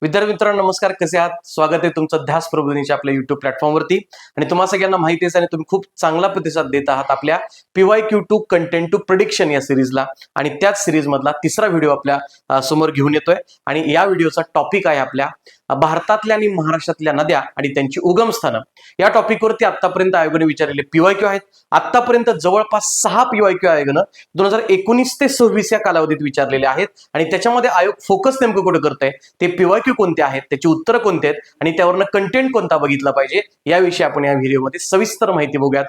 विद्यार्थी मित्रांनो नमस्कार, कसे आहात? स्वागत आहे तुमचं ध्यास प्रबोधिनीच्या आपल्या युट्यूब प्लॅटफॉर्मवरती. आणि तुम्हाला सगळ्यांना माहिती आहे आणि तुम्ही खूप चांगला प्रतिसाद देत आहात आपल्या PYQ to content to prediction या सिरीजला. आणि त्याच सिरीज मधला तिसरा व्हिडिओ आपल्या समोर घेऊन येतोय. आणि या व्हिडिओचा टॉपिक आहे आपल्या भारतातल्या आणि महाराष्ट्रातल्या नद्या आणि त्यांची उगमस्थानं. या टॉपिकवरती आतापर्यंत आयोगाने विचारलेले PYQ आहेत. आतापर्यंत जवळपास 6 PYQ आयोगानं 2019 ते 26 या कालावधीत विचारलेले आहेत. आणि त्याच्यामध्ये आयोग फोकस नेमकं कुठे करतंय, ते PYQ कोणते आहेत, त्याची उत्तरं कोणती आहेत आणि त्यावरनं कंटेंट कोणता बघितला पाहिजे याविषयी आपण या व्हिडिओमध्ये सविस्तर माहिती बघूयात.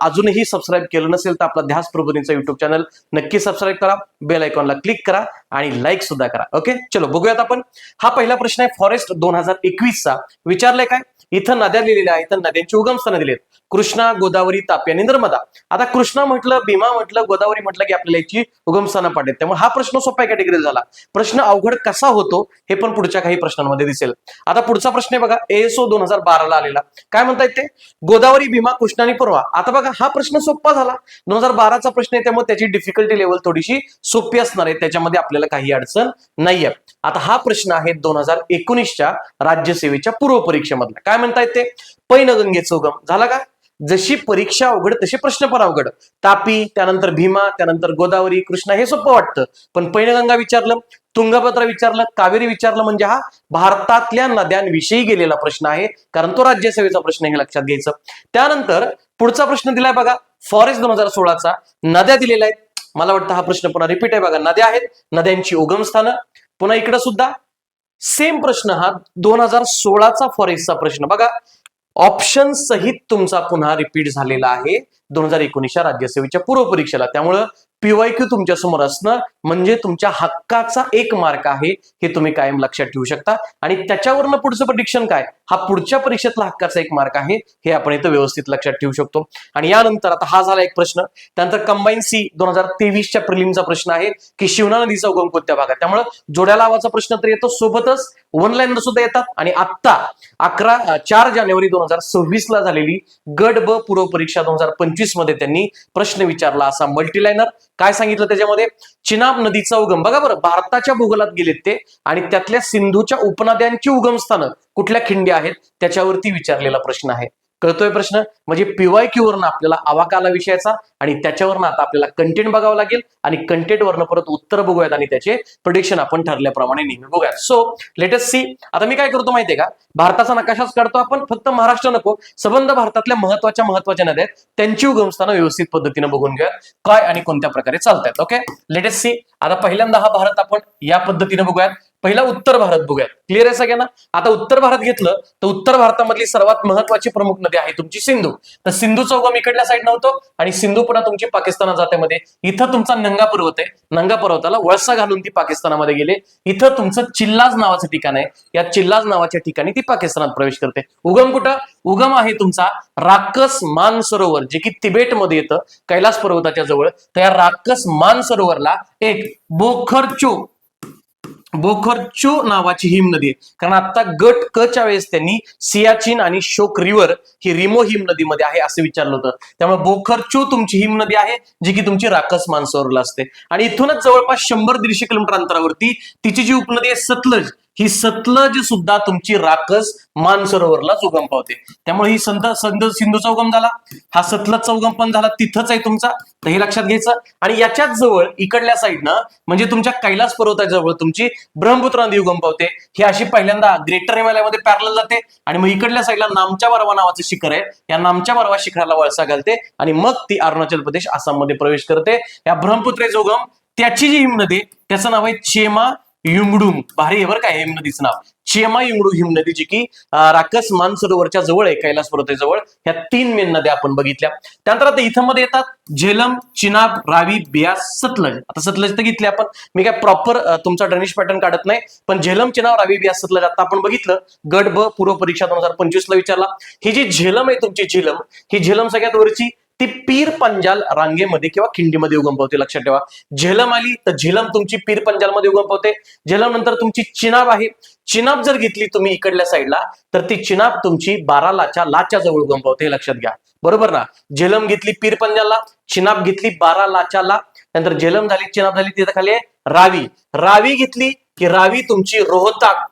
अजूनही सबस्क्राईब केलं नसेल तर आपला ध्यास प्रबोधिनीचा युट्यूब चॅनल नक्की सबस्क्राईब करा, बेल आयकॉनला क्लिक करा आणि लाईक सुद्धा करा. ओके, चलो बघूयात आपण. हा पहिला प्रश्न आहे फॉरेस्ट 2021 चा. विचारलंय काय, इथं नद्या दिलेल्या आहेत, तर नद्यांची उगमस्थानं दिलेत. कृष्णा, गोदावरी, तापी आणि नर्मदा. आता कृष्णा म्हटलं, भीमा म्हटलं, गोदावरी म्हटलं की आपल्याला याची उगमस्थानं पडतात. त्यामुळे हा प्रश्न सोप्या कॅटेगरी झाला. प्रश्न अवघड कसा होतो हे पण पुढच्या काही प्रश्नांमध्ये दिसेल. आता पुढचा प्रश्न आहे बघा, ASO 2012 ला आलेला. काय म्हणतायत ते, गोदावरी, भीमा, कृष्णा आणि परवा. आता बघा हा प्रश्न सोपा झाला. 2012 चा प्रश्न आहे त्यामुळे त्याची डिफिकल्टी लेवल थोडीशी सोपी असणार आहे, त्याच्यामध्ये आपल्याला काही अडचण नाहीये. आता हा प्रश्न आहे 2019च्या राज्यसेवेच्या पूर्व परीक्षेमधला. काय म्हणतायत ते, पैनगंगेचा उगम झाला का. जशी परीक्षा अवघड तसे प्रश्न पण अवघड. तापी, त्यानंतर भीमा, त्यानंतर गोदावरी, कृष्णा हे सोपं वाटतं. पण पैनगंगा विचारलं, तुंगभद्रा विचारलं, कावेरी विचारलं म्हणजे हा भारतातल्या नद्यांविषयी गेलेला प्रश्न आहे, कारण तो राज्यसेवेचा प्रश्न हे लक्षात घ्यायचं. त्यानंतर पुढचा प्रश्न दिलाय बघा, फॉरेस्ट 2016चा. नद्या दिलेल्या आहेत. मला वाटतं हा प्रश्न पुन्हा रिपीट आहे बघा. नद्या आहेत, नद्यांची उगमस्थानं. पुन्हा इकडे सुद्धा सेम प्रश्न, हा 2016चा फॉरेस्टचा प्रश्न बघा. ऑप्शन सहित तुमचा पुन्हा रिपीट झालेला आहे 2019च्या राज्यसेवेच्या पूर्व परीक्षेला. त्यामुळं PYQ तुमच्या समोर असणं म्हणजे तुमच्या हक्काचा एक मार्क आहे, हे तुम्ही कायम लक्षात ठेवू शकता. आणि त्याच्यावरनं पुढचं प्रेडिक्शन काय, हा पुढच्या परीक्षेतला हक्काचा एक मार्क आहे, हे आपण इथं व्यवस्थित लक्षात ठेवू शकतो. आणि यानंतर आता हा झाला एक प्रश्न. त्यानंतर कंबाईन C 2023च्या प्रिलिमचा प्रश्न आहे की शिवना नदीचा उगम कोणत्या भागात. त्यामुळे जोड्या लावाचा प्रश्न तर येतो, सोबतच वन लाईनर सुद्धा येतात. आणि आता 4 जानेवारी 2026 ला झालेली गट ब पूर्व परीक्षा 2025 मध्ये त्यांनी प्रश्न विचारला असा मल्टीलायनर. काय सांगितलं त्याच्यामध्ये, चिनाब नदीचा उगम बघा बरं, भारताच्या भूगोलात गेलेत ते आणि त्यातल्या सिंधूच्या उपनद्यांची उगमस्थानं कुठल्या खिंडी आहेत त्याच्यावरती विचारलेला प्रश्न आहे. कळतोय प्रश्न, म्हणजे PYQ वरनं आपल्याला आवाका आला विषयाचा आणि त्याच्यावरनं आता आपल्याला कंटेंट बघावं लागेल आणि कंटेंट वरनं परत उत्तर बघूयात आणि त्याचे प्रेडिक्शन आपण ठरल्याप्रमाणे नेहमी बघूयात. So let us see. आता मी काय करतो माहितीये का, भारताचा नकाशाच काढतो आपण, फक्त महाराष्ट्र नको, संबंध भारतातल्या महत्वाच्या नद्या आहेत त्यांची उगमस्थानं व्यवस्थित पद्धतीने बघून घ्या काय आणि कोणत्या प्रकारे चालतात. Okay, let us see. आता पहिल्यांदा हा भारत आपण या पद्धतीने बघूयात. पहिला उत्तर भारत बघूयात. क्लिअर आहे सगळ्यांना. आता उत्तर भारत घेतलं तर उत्तर भारतामधली सर्वात महत्वाची प्रमुख नदी आहे तुमची सिंधू. तर सिंधूचा उगम इकडल्या साईडनं होतो आणि सिंधू पुन्हा तुमची पाकिस्तानात जाते मध्ये. इथं तुमचा नंगा पर्वत आहे, नंगा पर्वताला वळसा घालून ती पाकिस्तानामध्ये गेले. इथं तुमचं चिल्लाज नावाचं ठिकाण आहे, या चिल्लाज नावाच्या ठिकाणी ती पाकिस्तानात प्रवेश करते. उगम कुठं, उगम आहे तुमचा राकस मानसरोवर, जे की तिबेटमध्ये येतं कैलास पर्वताच्या जवळ. तर या राकस मानसरोवरला एक बोखरचू नावाची हिम नदी आहे. कारण आता गट क च्या वेळेस त्यांनी सियाचीन आणि शोक रिव्हर ही रिमो हिम नदीमध्ये आहे असं विचारलं होतं. त्यामुळे बोखरचू तुमची हिम नदी आहे, जी की तुमची राकस मानसरोवरला असते. आणि इथूनच जवळपास 100-150 किलोमीटर अंतरावरती तिची जी उपनदी आहे सतलज, ही सतलज सुद्धा तुमची राकस मानसरोवरलाच उगम पावते. त्यामुळे ही सिंधूचा उगम झाला, हा सतलजचा उगम पण झाला, तिथंच आहे तुमचा, तर हे लक्षात घ्यायचं. आणि याच्याच जवळ इकडल्या साईडनं म्हणजे तुमच्या कैलास पर्वताजवळ तुमची ब्रह्मपुत्र नदी उगम पावते. ही अशी पहिल्यांदा ग्रेटर हिमालयामध्ये पॅरलल जाते आणि मग इकडल्या साईडला नामच्या बरवा नावाचं शिखर आहे, या नामच्या बरवा शिखराला वळसा घालते आणि मग ती अरुणाचल प्रदेश आसाममध्ये प्रवेश करते. या ब्रह्मपुत्रेचा उगम, त्याची जी हिम नदी त्याचं नाव आहे चेमा युंगडुंग. भारी आहे बरं काय हिम नदीचं नाव, चेमा युंगडू हिम नदी, जी की राकस मानसरोवरच्या जवळ आहे, कैलास पर्वताजवळ. ह्या 3 मेन नद्या आपण बघितल्या. त्यानंतर आता इथं मध्ये येतात झेलम, चिनाब, रावी, बियास, सतलज. आता सतलज तर घेतली आपण, मी काय प्रॉपर तुमचा ड्रेनेज पॅटर्न काढत नाही, पण झेलम, चिनाब, रावी, बियास, सतलज आता आपण बघितलं. गट ब पूर्व परीक्षा 2025 ला विचारला. ही जी झेलम आहे तुमची झेलम, ही झेलम सगळ्यात वरची ती पीर पंजाल रांगेमध्ये किंवा खिंडीमध्ये उगम पावते. लक्षात ठेवा, झेलम आली तर झेलम तुमची पीर पंजालमध्ये उगम पावते. झेलम नंतर तुमची चिनाब आहे. चिनाब जर घेतली तुम्ही इकडल्या साईडला तर ती चिनाब तुमची बारालाच्या लाच्या जवळ उगम पावते, हे लक्षात घ्या. बरोबर ना, झेलम घेतली पीर पंजालला, चिनाब घेतली बारालाच्या ला, नंतर झेलम झाली, चिनाब झाली, तिथे खाली आहे रावी. रावी घेतली की रावी तुमची रोहताक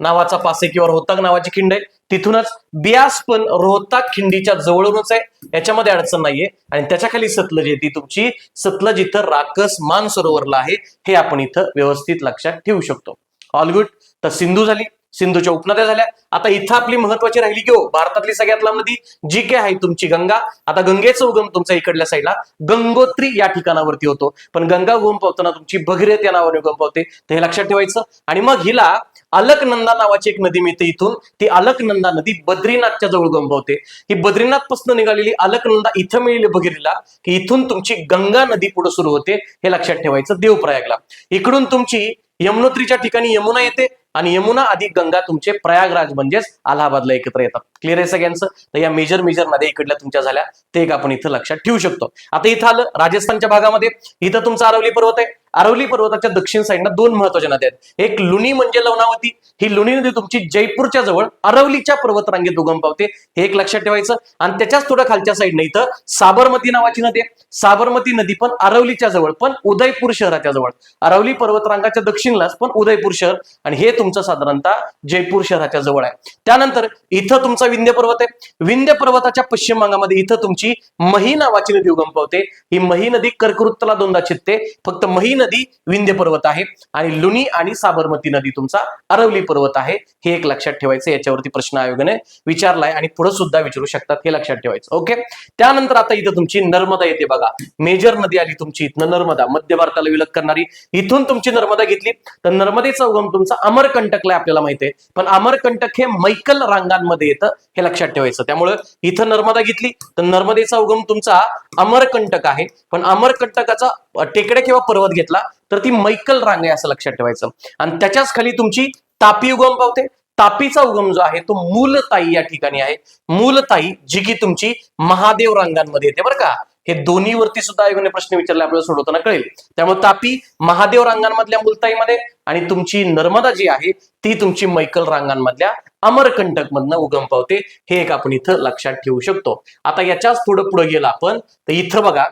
नावाचा पास आहे किंवा रोहतक नावाची खिंड आहे, तिथूनच बियास पण रोहतक खिंडीच्या जवळूनच आहे, याच्यामध्ये अडचण नाहीये. आणि त्याच्या खाली सतलज आहे, ती तुमची सतलज इथं राकस मानसरोवरला आहे, हे आपण इथं व्यवस्थित लक्षात ठेवू शकतो. All good. तर सिंधू झाली, सिंधूच्या उपनद्या झाल्या. आता इथं आपली महत्वाची राहिली की हो, भारतातली सगळ्यात लांब नदी जी काय आहे तुमची गंगा. आता गंगेचा उगम तुमचा इकडल्या साईडला गंगोत्री या ठिकाणावरती होतो, पण गंगा उगम पावताना तुमची भगीरथ या नावाने उगम पावते, तर हे लक्षात ठेवायचं. आणि मग हिला अलकनंदा नावाची एक नदी मिळते इथून, ती अलकनंदा नदी बद्रीनाथच्या जवळ उगम पावते. ही बद्रीनाथ पासून निघालेली अलकनंदा इथं मिळेली भगीरथला, की इथून तुमची गंगा नदी पुढे सुरू होते, हे लक्षात ठेवायचं. देवप्रयागला इकडून तुमची यमुनोत्रीच्या ठिकाणी यमुना येते, आणि यमुना अधिक गंगा तुमचे प्रयागराज म्हणजेच अलाहाबादला एकत्र येतात. क्लिअर आहे सगळ्यांचं. तर या मेजर नद्या इकडल्या तुमच्या झाल्या, ते एक आपण इथं लक्षात ठेवू शकतो. आता इथं आलं राजस्थानच्या भागामध्ये, इथं तुमचा अरवली पर्वत आहे. अरवली पर्वताच्या दक्षिण साईडला दोन महत्वाच्या नद्या आहेत. एक लुणी म्हणजे लवणावती, ही लुणी नदी तुमची जयपूरच्या जवळ अरवलीच्या पर्वत रांगेत उगम पावते, हे एक लक्षात ठेवायचं. आणि त्याच्याच थोडं खालच्या साईडनं इथं साबरमती नावाची नदी आहे. साबरमती नदी पण अरवलीच्या जवळ, पण उदयपूर शहराच्या जवळ. अरवली पर्वतरांगाच्या दक्षिणलाच, पण उदयपूर शहर, आणि हे तुमचं साधारणतः जयपूर शहराच्या जवळ आहे. त्यानंतर इथं तुमचा विंध्य पर्वत आहे. विंध्य पर्वताच्या पश्चिम भागामध्ये इथं तुमची मही नावाची नदी उगम पावते. ही मही नदी कर्कवृत्तला दोनदा छिदते. फक्त मही नदी विंध्य पर्वत आहे, आणि लुणी आणि साबरमती नदी तुमचा अरवली पर्वत आहे, हे एक लक्षात ठेवायचं. याच्यावरती प्रश्न आयोगाने विचारलाय आणि पुढे सुद्धा विचारू शकतात, हे लक्षात ठेवायचं. ओके. त्यानंतर आता इथं तुमची नर्मदा येते बघा, मेजर नदी आली तुमची इथनं नर्मदा, मध्य भारताला विलग करणारी. इथून तुमची नर्मदा घेतली तर नर्मदेचा उगम तुमचा अमरकंटकला आपल्याला माहिती आहे, पण अमरकंटक हे मैकल रांगांमध्ये येतं, हे लक्षात ठेवायचं. त्यामुळे इथं नर्मदा घेतली तर नर्मदेचा उगम तुमचा अमरकंटक आहे, पण अमरकंटकाचा टेकड्या किंवा पर्वत घेतला तर ती मैकल रांग आहे, असं लक्षात ठेवायचं. आणि त्याच्याच खाली तुमची तापी उगम पावते. तापीचा उगम जो आहे तो मूलताई या ठिकाणी आहे. मूलताई जी की तुमची महादेव रांगांमध्ये येते बरं का. हे दोन्ही वरती सुद्धा आयोगाने प्रश्न विचारले, आपल्याला सोडवताना कळेल. त्यामुळे तापी महादेव रांगांमधल्या मूलताईमध्ये, आणि तुमची नर्मदा जी आहे ती तुमची मैकल रांगांमधल्या अमरकंटक मधनं उगम पावते, हे एक आपण इथं लक्षात ठेवू शकतो. आता याच्याच थोडं पुढे गेलं आपण तर इथं बघा,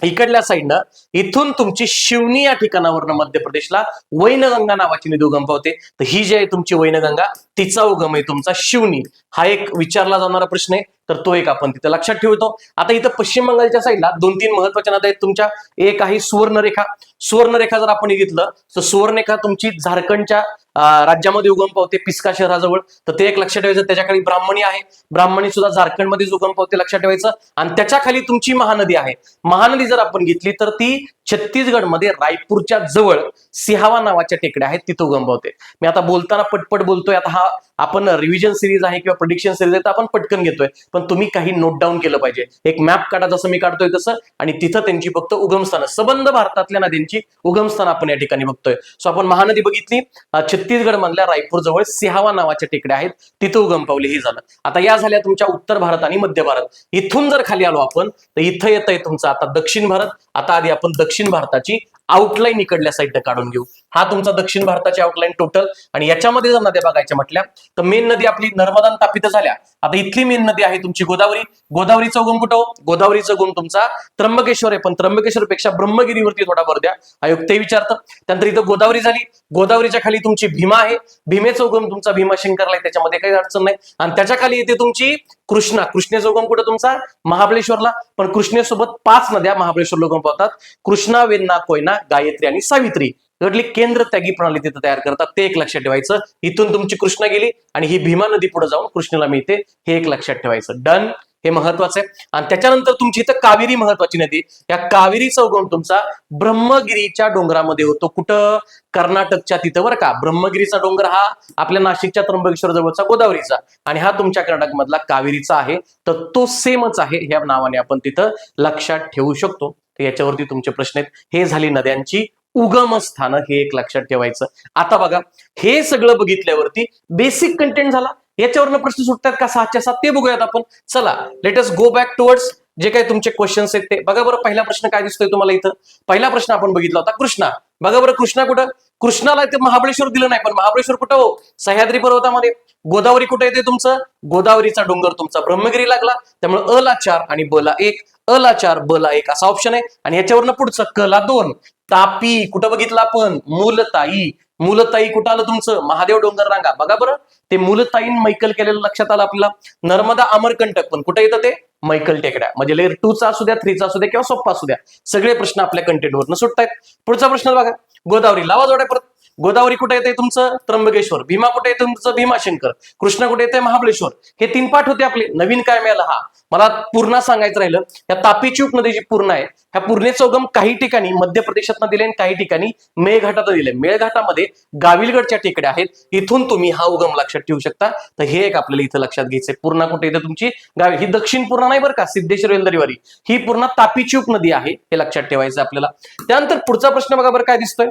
इकडल्या साईडनं इथून तुमची शिवनी या ठिकाणावरनं मध्य प्रदेशला वैनगंगा नावाची नदी उगम पावते. तर ही जी आहे तुमची वैनगंगा, तिचा उगम आहे तुमचा शिवनी. हा एक विचारला जाणारा प्रश्न आहे, तर तो एक आपण तिथे लक्षात ठेवतो. आता इथं पश्चिम बंगालच्या साईडला 2-3 महत्वाच्या नद्या आहेत तुमच्या. एक आहे सुवर्णरेखा. सुवर्णरेखा जर आपण घेतलं तर सुवर्णरेखा तुमची झारखंडच्या राज्यामध्ये उगम पावते, पिस्का शहराजवळ, तर ते एक लक्षात ठेवायचं. त्याच्या खाली ब्राह्मणी आहे, ब्राह्मणी सुद्धा झारखंडमध्येच उगम पावते, लक्षात ठेवायचं. आणि त्याच्या खाली तुमची महानदी आहे. महानदी जर आपण घेतली तर ती छत्तीसगडमध्ये रायपूरच्या जवळ सिहावा नावाच्या टेकड्या आहेत, तिथं उगम पावते. मी आता बोलताना पटपट बोलतोय. आता हा आपण रिव्हिजन सिरीज आहे किंवा प्रेडिक्शन सिरीज आहे, तर आपण पटकन घेतोय, पण तुम्ही काही नोट डाऊन केलं पाहिजे. एक मॅप काढा जसं मी काढतोय तसं, आणि तिथं त्यांची फक्त उगमस्थानं, सबंध भारतातल्या नद्यांची उगमस्थान आपण या ठिकाणी बघतोय. सो आपण महानदी बघितली, छत्तीसगड मधल्या रायपूर जवळ सिहावा नावाच्या टेकड्या आहेत, तिथं उगम पावली, हे झालं. आता या झाल्या तुमच्या उत्तर भारत आणि मध्य भारत. इथून जर खाली आलो आपण तर इथं येत आहे तुमचा आता दक्षिण भारत. आता आधी आपण दक्षिण भारताची आउटलाईन इकडल्या साईडनं काढून घेऊ. हा तुमचा दक्षिण भारताची आउटलाईन टोटल, आणि याच्यामध्ये जर नद्या बघायच्या म्हटल्या तर मेन नदी आपली नर्मदा आणि तापी तर झाल्या. आता इथली मेन नदी आहे तुमची गोदावरी. गोदावरीचा उगम कुठं? गोदावरीचा उगम तुमचा त्र्यंबकेश्वर आहे, पण त्र्यंबकेश्वरपेक्षा ब्रह्मगिरीवरती थोडा भर द्या, आयोग ते विचारतं. त्यानंतर इथं गोदावरी झाली. गोदावरीच्या खाली तुमची भीमा आहे. भीमेचा उगम तुमचा भीमाशंकरला आहे, त्याच्यामध्ये काही अडचण नाही. आणि त्याच्या खाली येते तुमची कृष्णा. कृष्णेचा उगम कुठं तुमचा? महाबळेश्वरला, पण कृष्णेसोबत 5 नद्या महाबळेश्वरला उगम पावतात: कृष्णा, वेण्णा, कोयना, गायत्री आणि सावित्री. घडली केंद्र त्यागी प्रणाली तिथं तयार करतात, ते एक लक्षात ठेवायचं. इथून तुमची कृष्णा गेली आणि ही भीमा नदी पुढे जाऊन कृष्णेला मिळते, हे एक लक्षात ठेवायचं. डन, हे महत्वाचं आहे. आणि त्याच्यानंतर तुमची इथं कावेरी महत्वाची नदी. या कावेरीचा उगम तुमचा ब्रह्मगिरीच्या डोंगरामध्ये होतो. कुठं? कर्नाटकच्या तिथं बरं का. ब्रह्मगिरीचा डोंगर हा आपल्या नाशिकच्या त्र्यंबकेश्वर जवळचा गोदावरीचा, आणि हा तुमच्या कर्नाटक मधला कावेरीचा आहे. तर तो सेमच आहे, ह्या नावाने आपण तिथं लक्षात ठेवू शकतो. तर याच्यावरती तुमचे प्रश्न आहेत. हे झाली नद्यांची उगमस्थानं, हे एक लक्षात ठेवायचं. आता बघा, हे सगळं बघितल्यावरती बेसिक कंटेंट झाला. याच्यावरनं प्रश्न सुटतात का 6च्या 7 ते बघूयात आपण. चला, let us go back towards जे काही तुमचे क्वेश्चन्स आहेत ते बघा बरं. पहिला प्रश्न काय दिसतोय तुम्हाला इथं? पहिला प्रश्न आपण बघितला होता कृष्णा. बघा बरं, कृष्णा कुठं? कृष्णाला इथे महाबळेश्वर दिलं नाही, पण महाबळेश्वर कुठं हो? सह्याद्री पर्वतामध्ये. गोदावरी कुठे येते तुमचं? गोदावरीचा डोंगर तुमचा ब्रह्मगिरी लागला, त्यामुळे अ ला 4 आणि ब ला 1, अ ला 4 ब ला 1 असा ऑप्शन आहे. आणि याच्यावरनं पुढचं क ला 2. तापी कुठं बघितलं आपण? मूलताई. मुलताई कुठं आलं तुमचं? महादेव डोंगर रांगा. बघा बरं, ते मुलताईन मैकल केलेलं लक्षात आलं आपल्याला. नर्मदा अमरकंटक पण कुठे येतं ते? मैकल टेकड्या. म्हणजे लेअर 2 चा असू द्या, 3 चा असू द्या किंवा सोप्पा असू द्या, सगळे प्रश्न आपल्या कंटेंटवरनं सुटतायत. पुढचा प्रश्न बघा, गोदावरी लावा जोड्या परत. गोदावरी कुठे येते तुमचं? त्र्यंबकेश्वर. भीमा कुठे येते तुमचं? भीमाशंकर. कृष्णा कुठे येते? महाबळेश्वर. हे 3 पाठ होते आपले. नवीन काय मिळालं? हा मला पूर्णा सांगायचं राहिलं. या तापी चिऊक नदीची पूर्णा आहे, ह्या पूर्णेचा उगम काही ठिकाणी मध्य प्रदेशात दिले आणि काही ठिकाणी मेळघाटात दिले. मेळघाटामध्ये गाविलगडच्या टेकड्या आहेत, इथून तुम्ही हा उगम लक्षात ठेवू शकता. तर हे एक आपल्याला इथं लक्षात घ्यायचंय. पूर्णा कुठे येते तुमची? गावी. ही दक्षिण पूर्णा नाही बरं का, सिद्धेश्वर वेलदरीवारी. ही पूर्ण तापी चिऊक नदी आहे, हे लक्षात ठेवायचं आपल्याला. त्यानंतर पुढचा प्रश्न बघा बरं काय दिसतोय.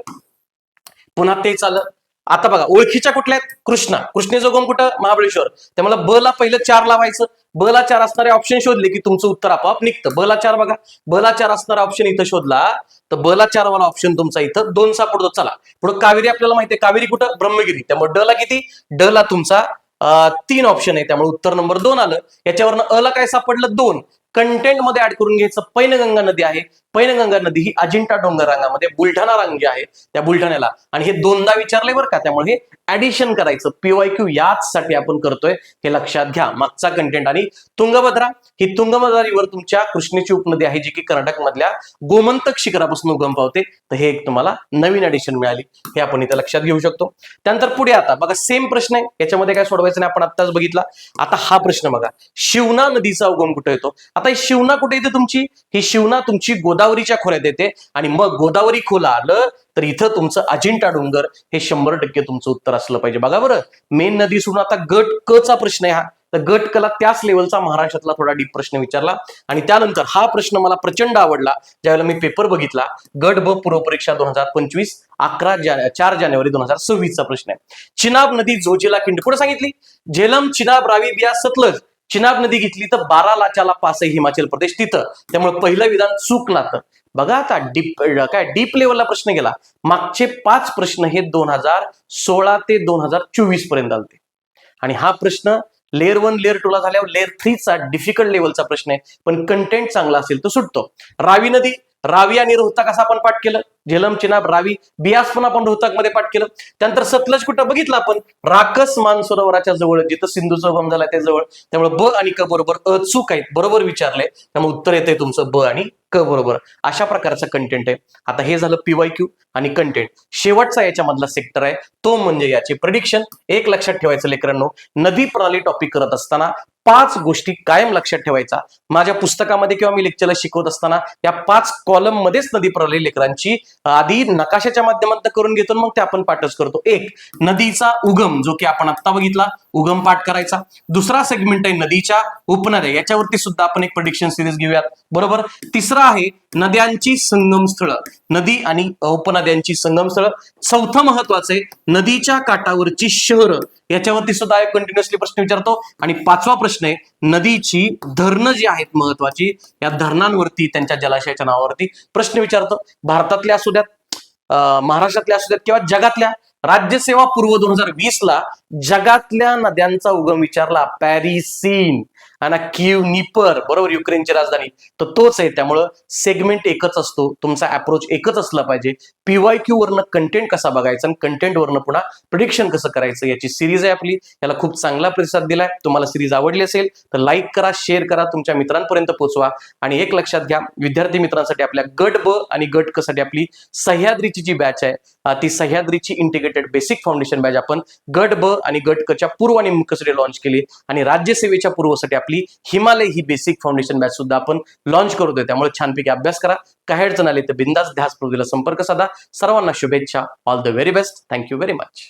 पुन्हा तेच आलं. आता बघा, ओळखीच्या कुठल्या आहेत? कृष्णा. कृष्णेचं उगम कुठं? महाबळेश्वर. त्यामुळे ब ला पहिलं 4 लावायचं. ब ला 4 असणारे ऑप्शन शोधले की तुमचं उत्तर आपोआप निघतं. ब ला 4 बघा, ब ला 4 असणारा ऑप्शन इथं शोधला तर ब ला 4 वाला ऑप्शन तुमचा इथं 2 सापडतो. चला पुढे कावेरी आपल्याला माहिती आहे. कावेरी कुठं? ब्रह्मगिरी. त्यामुळे ड ला किती? ड ला तुमचा 3 ऑप्शन आहे, त्यामुळे उत्तर नंबर 2 आलं. याच्यावरनं अ ला काय सापडलं? 2. कंटेंट मध्ये ऍड करून घ्यायचं. पैनगंगा नदी आहे. पैनगंगा नदी ही अजिंठा डोंगर रांगामध्ये बुलढाणा रांग जी आहे त्या बुलढाण्याला, आणि हे 2दा विचारलंय बरं का, त्यामुळे हे ऍडिशन करायचं. पीवायक्यू याच साठी आपण करतोय, हे लक्षात घ्या. मागचा कंटेंट. आणि तुंगभद्रा, ही तुंगभद्रा रिव्हर तुमच्या कृष्णेची उपनदी आहे, जी की कर्नाटक मधल्या गोमंतक शिखरापासून उगम पावते. तर हे एक तुम्हाला नवीन ऍडिशन मिळाली, हे आपण इथं लक्षात घेऊ शकतो. त्यानंतर पुढे आता बघा, सेम प्रश्न आहे, याच्यामध्ये काय सोडवायचं नाही, आपण आत्ताच बघितला. आता हा प्रश्न बघा, शिवना नदीचा उगम कुठे येतो? आता ही शिवना कुठे येते तुमची? ही शिवना तुमची गोदावरीच्या खोऱ्यात येते, आणि मग गोदावरी खोला आलं तर इथं तुमचं अजिंठा डोंगर हे 100% तुमचं उत्तर असलं पाहिजे. बघा बरं, मेन नदी सोडून आता गट क चा प्रश्न आहे हा. तर गट कला त्याच लेवलचा महाराष्ट्रातला थोडा डीप प्रश्न विचारला. आणि त्यानंतर हा प्रश्न मला प्रचंड आवडला ज्यावेळेला मी पेपर बघितला. गट ब पूर्व परीक्षा 2025 4 जानेवारी 2026 चा प्रश्न आहे. चिनाब नदी जोजिला खिंड कुठे सांगितली? झेलम, चिनाब, रावी, बियास, सतलज. चिनाब नदी घेतली तर बारालाचाला पास आहे हिमाचल प्रदेश तिथं, त्यामुळे पहिलं विधान चुकलं. तर बघा आता डीप लेवलला प्रश्न गेला. मागचे 5 प्रश्न हे 2016 ते 2024 पर्यंत आलते, आणि हा प्रश्न लेअर 1 लेअर 2 ला झाल्यावर लेअर 3 चा डिफिकल्ट लेवलचा प्रश्न आहे, पण कंटेंट चांगला असेल तर सुटतो. रावी नदी, रावी आणि रोहतक असं आपण पाठ केलं. झेलम, चिनाब, रावी, बियास पण आपण रोहतक मध्ये पाठ केलं. त्यानंतर सतलज कुठं बघितलं आपण? राकस मानसरोवराच्या जवळ, जिथं सिंधूचा उगम झाला त्या जवळ. त्यामुळे ब आणि क बरोबर, अ चूक आहेत, बरोबर विचारलंय, त्यामुळे उत्तर येते तुमचं ब आणि क बरोबर. अशा प्रकारचं कंटेंट आहे. आता हे झालं पीवायक्यू आणि कंटेंट. शेवटचा याच्यामधला सेक्टर आहे तो म्हणजे याचे प्रेडिक्शन. एक लक्षात ठेवायचं लेकरांनो, नदी प्रणाली टॉपिक करत असताना 5 गोष्टी कायम लक्षात ठेवायचा. माझ्या पुस्तकामध्ये किंवा मी लेक्चरला शिकवत असताना या 5 कॉलम मध्येच नदी प्रणाली लेकरांची आधी नकाशाच्या माध्यमातून करून घेतो, मग ते आपण पाठच करतो. 1, नदीचा उगम, जो की आपण आता बघितला, उगम पाठ करायचा. दुसरा सेगमेंट आहे नदीच्या उपनद्या, याच्यावरती सुद्धा आपण एक प्रेडिक्शन सिरीज घेऊयात, बरोबर. तिसरा आहे नद्यांची संगमस्थळ, नदी आणि उपनद्यांची संगमस्थळ. चौथं महत्वाचं आहे नदीच्या काठावरची शहरं, याच्यावरती सुद्धा एक कंटिन्युअसली प्रश्न विचारतो. आणि 5वा प्रश्न आहे नदीची धरणं जी आहेत महत्वाची, या धरणांवरती, त्यांच्या जलाशयाच्या नावावरती प्रश्न विचारतो. भारतातल्या असू द्यात, महाराष्ट्रातल्या असू द्यात किंवा जगातल्या. राज्यसेवा पूर्व 2020 ला जगातल्या नद्यांचा उगम विचारला. पॅरिसीन आणि कीव, निपर, बरोबर, युक्रेनची राजधानी. तर तोच आहे, त्यामुळं सेगमेंट एकच असतो, तुमचा अप्रोच एकच असला पाहिजे. पीवायक्यू वरनं कंटेंट कसा बघायचा आणि कंटेंट वरनं पुन्हा प्रिडिक्शन कसं करायचं, याची सिरीज आहे आपली. याला खूप चांगला प्रतिसाद दिलाय. तुम्हाला सिरीज आवडली असेल तर लाईक करा, शेअर करा, तुमच्या मित्रांपर्यंत पोहोचवा. आणि एक लक्षात घ्या, विद्यार्थी मित्रांसाठी आपल्या गट ब आणि गट क साठी आपली सह्याद्रीची जी बॅच आहे, ती सह्याद्रीची इंटिग्रेटेड बेसिक फाउंडेशन बॅच आपण गट ब आणि गट क च्या पूर्व आणि मुख्यसाठी लॉन्च केली. आणि राज्यसेवेच्या पूर्वसाठी आपली हिमालय ही बेसिक फाउंडेशन बॅच सुद्धा आपण लॉन्च करतोय. त्यामुळे छानपैकी अभ्यास करा. काही अडचण आली तर बिंदास ध्यास प्रवृत्तीला संपर्क साधा. सर्वांना शुभेच्छा. All the very best. Thank you very much.